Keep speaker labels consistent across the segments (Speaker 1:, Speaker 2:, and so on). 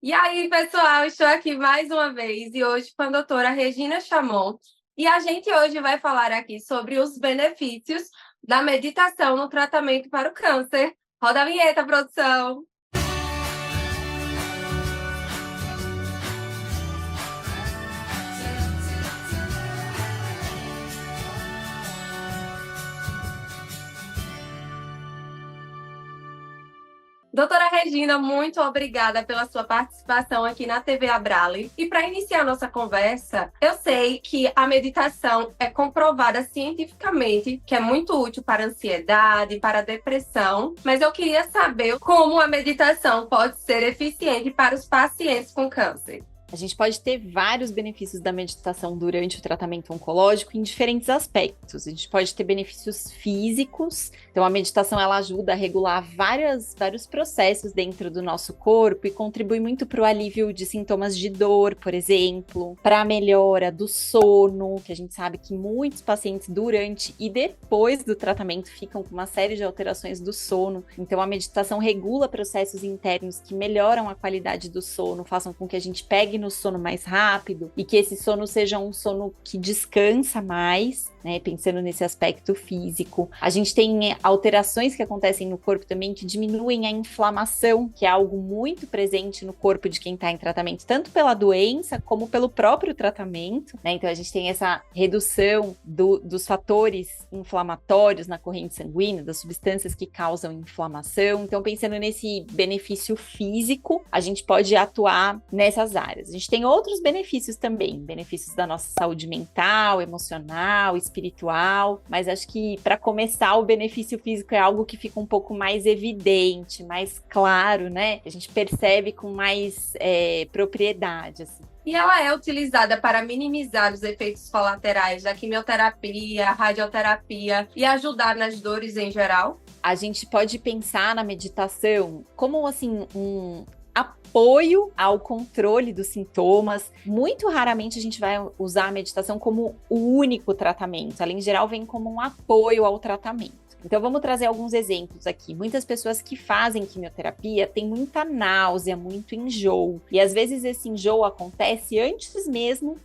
Speaker 1: E aí, pessoal, estou aqui mais uma vez e hoje com a doutora Regina Chamon. E a gente hoje vai falar aqui sobre os benefícios da meditação no tratamento para o câncer. Roda a vinheta, produção! Doutora Regina, muito obrigada pela sua participação aqui na TV Abrale. E para iniciar nossa conversa, eu sei que a meditação é comprovada cientificamente que é muito útil para a ansiedade, para a depressão, mas eu queria saber como a meditação pode ser eficiente para os pacientes com câncer.
Speaker 2: A gente pode ter vários benefícios da meditação durante o tratamento oncológico em diferentes aspectos. A gente pode ter benefícios físicos, então a meditação ela ajuda a regular vários processos dentro do nosso corpo e contribui muito para o alívio de sintomas de dor, por exemplo, para a melhora do sono, que a gente sabe que muitos pacientes durante e depois do tratamento ficam com uma série de alterações do sono. Então a meditação regula processos internos que melhoram a qualidade do sono, façam com que a gente pegue no sono mais rápido e que esse sono seja um sono que descansa mais, né? Pensando nesse aspecto físico. A gente tem alterações que acontecem no corpo também que diminuem a inflamação, que é algo muito presente no corpo de quem está em tratamento, tanto pela doença como pelo próprio tratamento, né? Então a gente tem essa redução dos fatores inflamatórios na corrente sanguínea, das substâncias que causam inflamação. Então, pensando nesse benefício físico, a gente pode atuar nessas áreas. A gente tem outros benefícios também, benefícios da nossa saúde mental, emocional, espiritual, mas acho que para começar o benefício físico é algo que fica um pouco mais evidente, mais claro, né? A gente percebe com mais propriedade, assim.
Speaker 1: E ela é utilizada para minimizar os efeitos colaterais da quimioterapia, radioterapia e ajudar nas dores em geral?
Speaker 2: A gente pode pensar na meditação como assim um apoio ao controle dos sintomas. Muito raramente a gente vai usar a meditação como o único tratamento. Ela, em geral, vem como um apoio ao tratamento. Então, vamos trazer alguns exemplos aqui. Muitas pessoas que fazem quimioterapia têm muita náusea, muito enjoo. E, às vezes, esse enjoo acontece antes mesmo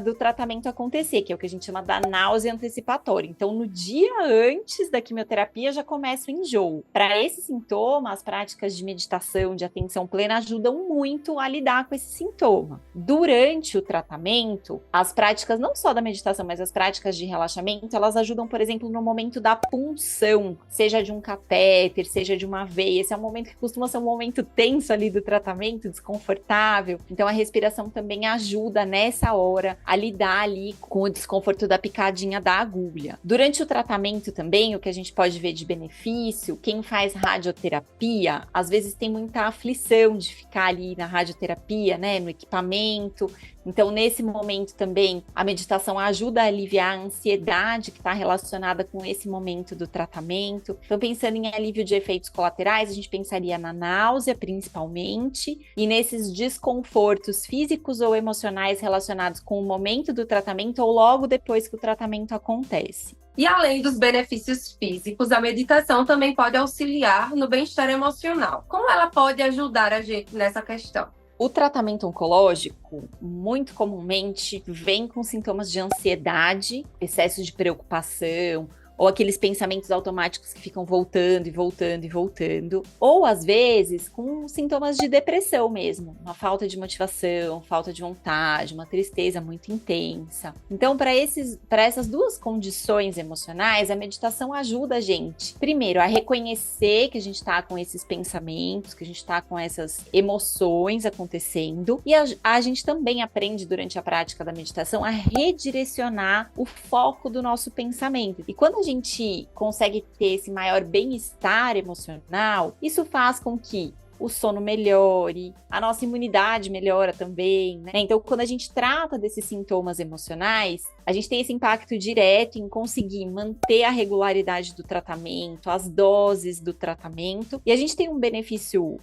Speaker 2: do tratamento acontecer, que é o que a gente chama da náusea antecipatória. Então, no dia antes da quimioterapia, já começa o enjoo. Para esse sintoma, as práticas de meditação, de atenção plena, ajudam muito a lidar com esse sintoma. Durante o tratamento, as práticas, não só da meditação, mas as práticas de relaxamento, elas ajudam, por exemplo, no momento da punção, seja de um catéter, seja de uma veia. Esse é um momento que costuma ser um momento tenso ali do tratamento, desconfortável. Então a respiração também ajuda nessa hora a lidar ali com o desconforto da picadinha da agulha. Durante o tratamento também, o que a gente pode ver de benefício, quem faz radioterapia, às vezes tem muita aflição de ficar ali na radioterapia, né, no equipamento. Então, nesse momento também, a meditação ajuda a aliviar a ansiedade que está relacionada com esse momento do tratamento. Então, pensando em alívio de efeitos colaterais, a gente pensaria na náusea, principalmente, e nesses desconfortos físicos ou emocionais relacionados com o momento do tratamento ou logo depois que o tratamento acontece.
Speaker 1: E além dos benefícios físicos, a meditação também pode auxiliar no bem-estar emocional. Como ela pode ajudar a gente nessa questão?
Speaker 2: O tratamento oncológico, muito comumente, vem com sintomas de ansiedade, excesso de preocupação, ou aqueles pensamentos automáticos que ficam voltando e voltando e voltando, ou às vezes com sintomas de depressão mesmo, uma falta de motivação, falta de vontade, uma tristeza muito intensa. Então, para essas duas condições emocionais, a meditação ajuda a gente, primeiro, a reconhecer que a gente está com esses pensamentos, que a gente está com essas emoções acontecendo, e a gente também aprende durante a prática da meditação a redirecionar o foco do nosso pensamento. E quando a gente consegue ter esse maior bem-estar emocional, isso faz com que o sono melhore, a nossa imunidade melhora também, né? Então, quando a gente trata desses sintomas emocionais, a gente tem esse impacto direto em conseguir manter a regularidade do tratamento, as doses do tratamento, e a gente tem um benefício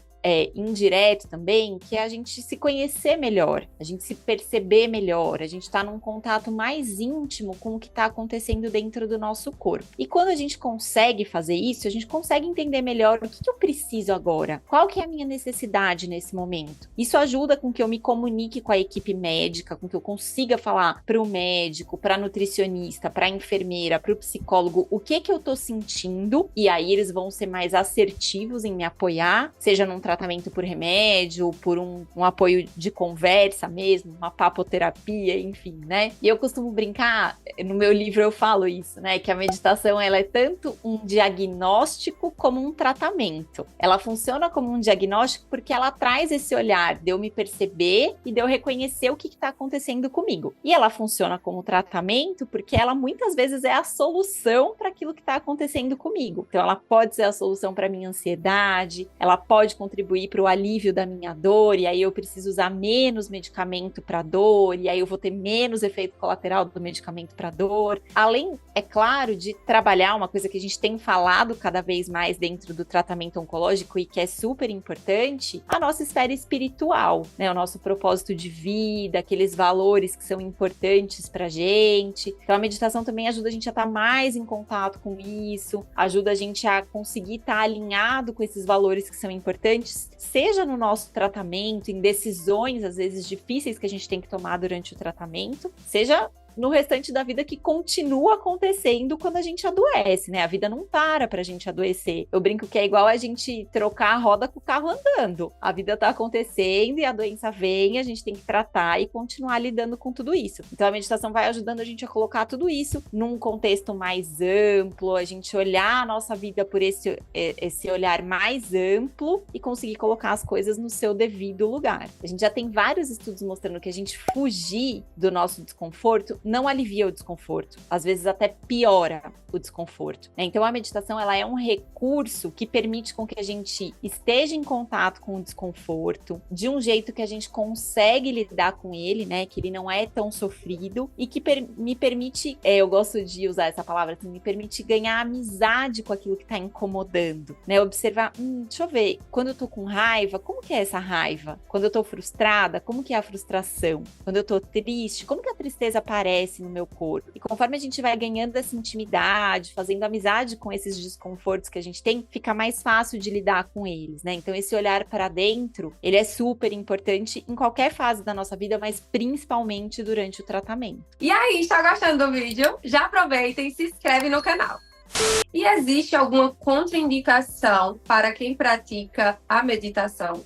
Speaker 2: indireto também, que é a gente se conhecer melhor, a gente se perceber melhor, a gente tá num contato mais íntimo com o que tá acontecendo dentro do nosso corpo. E quando a gente consegue fazer isso, a gente consegue entender melhor o que eu preciso agora, qual que é a minha necessidade nesse momento. Isso ajuda com que eu me comunique com a equipe médica, com que eu consiga falar para o médico, para a nutricionista, para a enfermeira, para o psicólogo, o que eu tô sentindo, e aí eles vão ser mais assertivos em me apoiar, seja num tratamento por remédio, por um apoio de conversa mesmo, uma papoterapia, enfim, né? E eu costumo brincar, no meu livro eu falo isso, né? Que a meditação, ela é tanto um diagnóstico como um tratamento. Ela funciona como um diagnóstico porque ela traz esse olhar de eu me perceber e de eu reconhecer o que está acontecendo comigo. E ela funciona como tratamento porque ela muitas vezes é a solução para aquilo que está acontecendo comigo. Então ela pode ser a solução para minha ansiedade, ela pode contribuir para o alívio da minha dor, e aí eu preciso usar menos medicamento para dor, e aí eu vou ter menos efeito colateral do medicamento para dor. Além, é claro, de trabalhar uma coisa que a gente tem falado cada vez mais dentro do tratamento oncológico e que é super importante, a nossa esfera espiritual, né? O nosso propósito de vida, aqueles valores que são importantes pra gente. Então a meditação também ajuda a gente a estar mais em contato com isso, ajuda a gente a conseguir estar alinhado com esses valores que são importantes, seja no nosso tratamento, em decisões às vezes difíceis que a gente tem que tomar durante o tratamento, seja no restante da vida que continua acontecendo quando a gente adoece, né? A vida não para pra gente adoecer. Eu brinco que é igual a gente trocar a roda com o carro andando. A vida tá acontecendo e a doença vem, a gente tem que tratar e continuar lidando com tudo isso. Então a meditação vai ajudando a gente a colocar tudo isso num contexto mais amplo, a gente olhar a nossa vida por esse olhar mais amplo e conseguir colocar as coisas no seu devido lugar. A gente já tem vários estudos mostrando que a gente fugir do nosso desconforto não alivia o desconforto, às vezes até piora o desconforto, né? Então a meditação, ela é um recurso que permite com que a gente esteja em contato com o desconforto de um jeito que a gente consegue lidar com ele, né? Que ele não é tão sofrido e que me permite, eu gosto de usar essa palavra, assim, me permite ganhar amizade com aquilo que tá incomodando, né? Observar, deixa eu ver, quando eu tô com raiva, como que é essa raiva? Quando eu tô frustrada, como que é a frustração? Quando eu tô triste, como que a tristeza aparece no meu corpo? E conforme a gente vai ganhando essa intimidade, fazendo amizade com esses desconfortos que a gente tem, fica mais fácil de lidar com eles, né? Então esse olhar para dentro, ele é super importante em qualquer fase da nossa vida, mas principalmente durante o tratamento.
Speaker 1: E aí, está gostando do vídeo? Já aproveita e se inscreve no canal. E existe alguma contraindicação para quem pratica a meditação?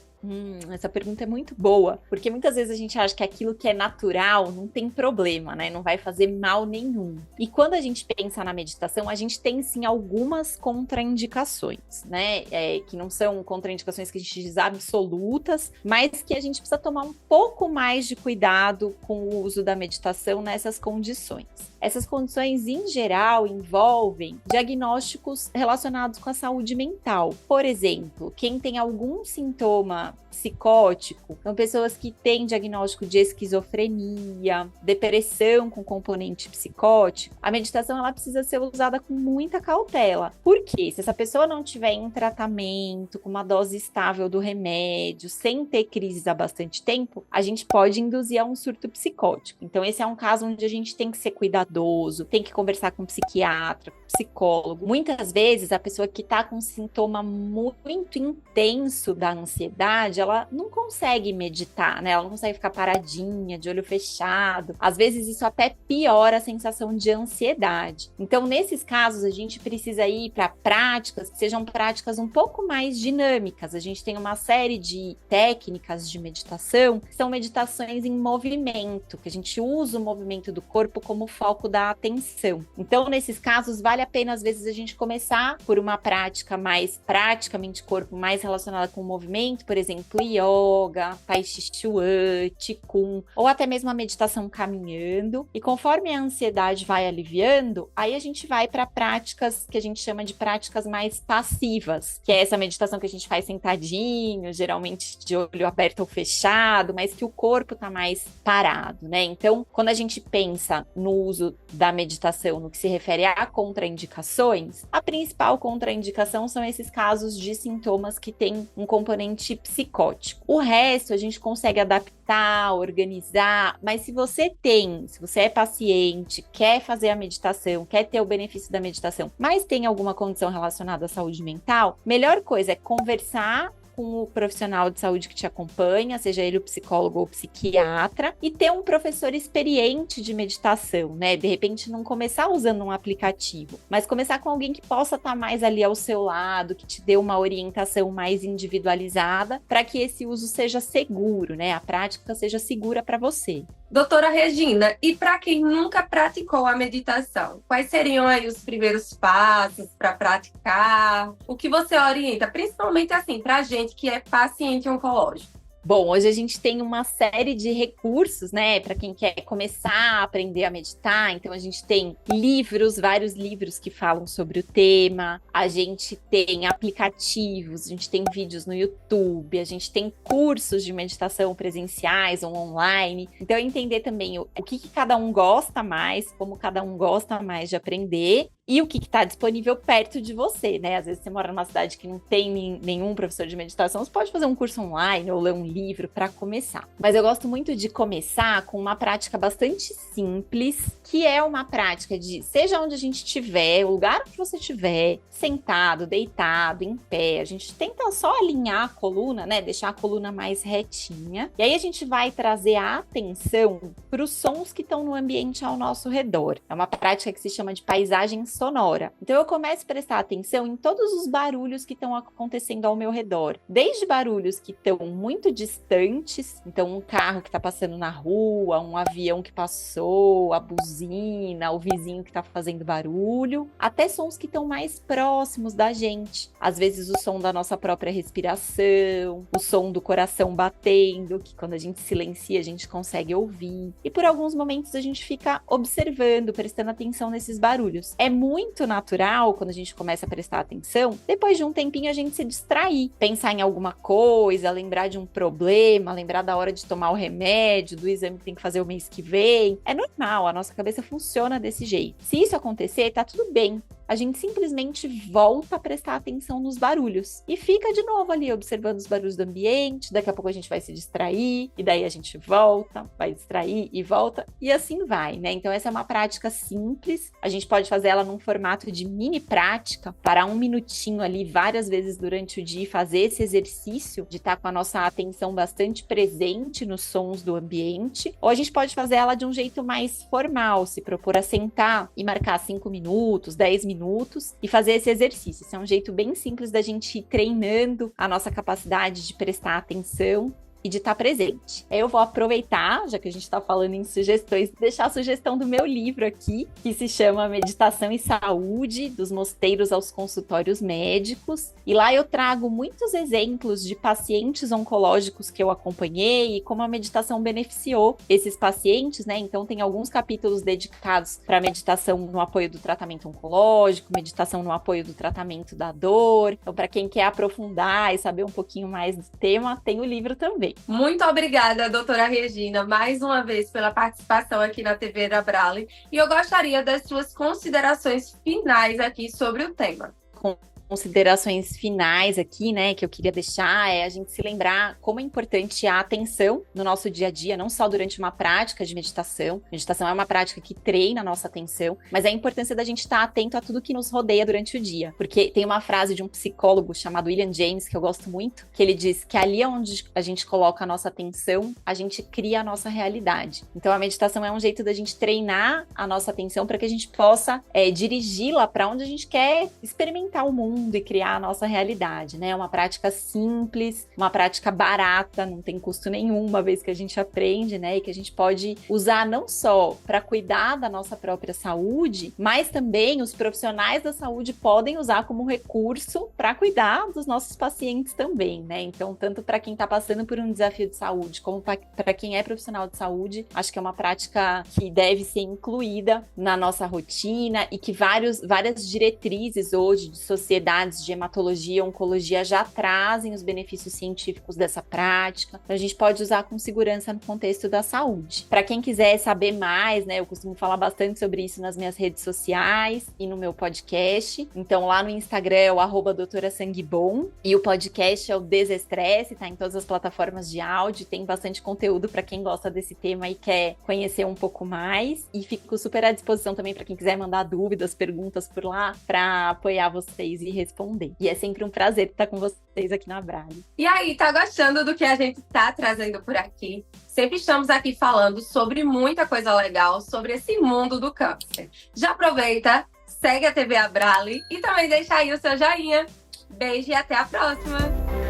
Speaker 2: Essa pergunta é muito boa, porque muitas vezes a gente acha que aquilo que é natural não tem problema, né? Não vai fazer mal nenhum. E quando a gente pensa na meditação, a gente tem sim algumas contraindicações, né? Que não são contraindicações que a gente diz absolutas, mas que a gente precisa tomar um pouco mais de cuidado com o uso da meditação nessas condições. Essas condições, em geral, envolvem diagnósticos relacionados com a saúde mental. Por exemplo, quem tem algum sintoma psicótico, são pessoas que têm diagnóstico de esquizofrenia, depressão com componente psicótico. A meditação, ela precisa ser usada com muita cautela. Por quê? Se essa pessoa não tiver em tratamento, com uma dose estável do remédio, sem ter crises há bastante tempo, a gente pode induzir a um surto psicótico. Então esse é um caso onde a gente tem que ser cuidadoso, tem que conversar com um psiquiatra, com um psicólogo. Muitas vezes a pessoa que está com um sintoma muito intenso da ansiedade, ela não consegue meditar, né? Ela não consegue ficar paradinha, de olho fechado. Às vezes isso até piora a sensação de ansiedade. Então, nesses casos, a gente precisa ir para práticas que sejam práticas um pouco mais dinâmicas. A gente tem uma série de técnicas de meditação, que são meditações em movimento, que a gente usa o movimento do corpo como foco da atenção. Então, nesses casos, vale a pena, às vezes, a gente começar por uma prática mais praticamente corpo, mais relacionada com o movimento, por exemplo, exemplo, yoga, tai chi chuan, qigong, ou até mesmo a meditação caminhando. E conforme a ansiedade vai aliviando, aí a gente vai para práticas que a gente chama de práticas mais passivas, que é essa meditação que a gente faz sentadinho, geralmente de olho aberto ou fechado, mas que o corpo tá mais parado, né? Então, quando a gente pensa no uso da meditação no que se refere a contraindicações, a principal contraindicação são esses casos de sintomas que têm um componente psicótico. O resto a gente consegue adaptar, organizar, mas se você é paciente, quer fazer a meditação, quer ter o benefício da meditação, mas tem alguma condição relacionada à saúde mental, melhor coisa é conversar com o profissional de saúde que te acompanha, seja ele o psicólogo ou o psiquiatra, e ter um professor experiente de meditação, né? De repente não começar usando um aplicativo, mas começar com alguém que possa estar mais ali ao seu lado, que te dê uma orientação mais individualizada, para que esse uso seja seguro, né? A prática seja segura para você.
Speaker 1: Doutora Regina, e para quem nunca praticou a meditação, quais seriam aí os primeiros passos para praticar? O que você orienta, principalmente assim, para a gente que é paciente oncológico?
Speaker 2: Bom, hoje a gente tem uma série de recursos, né, para quem quer começar a aprender a meditar. Então, a gente tem livros, vários livros que falam sobre o tema. A gente tem aplicativos, a gente tem vídeos no YouTube, a gente tem cursos de meditação presenciais ou online. Então, entender também o que cada um gosta mais, como cada um gosta mais de aprender. E o que está disponível perto de você, né? Às vezes você mora numa cidade que não tem nenhum professor de meditação, você pode fazer um curso online ou ler um livro para começar. Mas eu gosto muito de começar com uma prática bastante simples, que é uma prática de, seja onde a gente estiver, o lugar onde você estiver, sentado, deitado, em pé, a gente tenta só alinhar a coluna, né? Deixar a coluna mais retinha. E aí a gente vai trazer a atenção para os sons que estão no ambiente ao nosso redor. É uma prática que se chama de paisagem sonora. Então eu começo a prestar atenção em todos os barulhos que estão acontecendo ao meu redor. Desde barulhos que estão muito distantes, então um carro que está passando na rua, um avião que passou, a buzina, o vizinho que está fazendo barulho, até sons que estão mais próximos da gente. Às vezes o som da nossa própria respiração, o som do coração batendo, que quando a gente silencia a gente consegue ouvir. E por alguns momentos a gente fica observando, prestando atenção nesses barulhos. É muito natural, quando a gente começa a prestar atenção, depois de um tempinho a gente se distrair, pensar em alguma coisa, lembrar de um problema, lembrar da hora de tomar o remédio, do exame que tem que fazer o mês que vem. É normal, a nossa cabeça funciona desse jeito. Se isso acontecer, tá tudo bem. A gente simplesmente volta a prestar atenção nos barulhos e fica de novo ali observando os barulhos do ambiente. Daqui a pouco a gente vai se distrair e daí a gente volta, vai distrair e volta e assim vai, né? Então essa é uma prática simples. A gente pode fazer ela num formato de mini prática, parar um minutinho ali várias vezes durante o dia e fazer esse exercício de estar com a nossa atenção bastante presente nos sons do ambiente. Ou a gente pode fazer ela de um jeito mais formal, se propor a sentar e marcar 5 minutos, 10 minutos e fazer esse exercício. Esse é um jeito bem simples da gente ir treinando a nossa capacidade de prestar atenção e de estar presente. Eu vou aproveitar, já que a gente está falando em sugestões, deixar a sugestão do meu livro aqui, que se chama Meditação e Saúde, dos mosteiros aos consultórios médicos. E lá eu trago muitos exemplos de pacientes oncológicos que eu acompanhei e como a meditação beneficiou esses pacientes, né? Então tem alguns capítulos dedicados para meditação no apoio do tratamento oncológico, meditação no apoio do tratamento da dor. Então, para quem quer aprofundar e saber um pouquinho mais do tema, tem o livro também.
Speaker 1: Muito obrigada, doutora Regina, mais uma vez pela participação aqui na TV da Abrale. E eu gostaria das suas considerações finais aqui sobre o tema.
Speaker 2: Considerações finais aqui, né, que eu queria deixar é a gente se lembrar como é importante a atenção no nosso dia a dia, não só durante uma prática de meditação. Meditação é uma prática que treina a nossa atenção, mas a importância da gente estar atento a tudo que nos rodeia durante o dia. Porque tem uma frase de um psicólogo chamado William James, que eu gosto muito, que ele diz que ali onde a gente coloca a nossa atenção, a gente cria a nossa realidade. Então a meditação é um jeito da gente treinar a nossa atenção para que a gente possa dirigi-la para onde a gente quer experimentar o mundo, mundo e criar a nossa realidade, né? É uma prática simples, uma prática barata, não tem custo nenhum, uma vez que a gente aprende, né? E que a gente pode usar não só para cuidar da nossa própria saúde, mas também os profissionais da saúde podem usar como recurso para cuidar dos nossos pacientes também, né? Então, tanto para quem está passando por um desafio de saúde, como para quem é profissional de saúde, acho que é uma prática que deve ser incluída na nossa rotina e que várias diretrizes hoje de sociedades de hematologia e oncologia já trazem os benefícios científicos dessa prática. Então, a gente pode usar com segurança no contexto da saúde. Para quem quiser saber mais, né, eu costumo falar bastante sobre isso nas minhas redes sociais e no meu podcast. Então, lá no Instagram é o @doutorasanguebom e o podcast é o Desestresse, tá em todas as plataformas de áudio, tem bastante conteúdo para quem gosta desse tema e quer conhecer um pouco mais. E fico super à disposição também para quem quiser mandar dúvidas, perguntas por lá, para apoiar vocês e responder. E é sempre um prazer estar com vocês aqui na Abrale.
Speaker 1: E aí, tá gostando do que a gente tá trazendo por aqui? Sempre estamos aqui falando sobre muita coisa legal, sobre esse mundo do câncer. Já aproveita, segue a TV Abrale e também deixa aí o seu joinha. Beijo e até a próxima!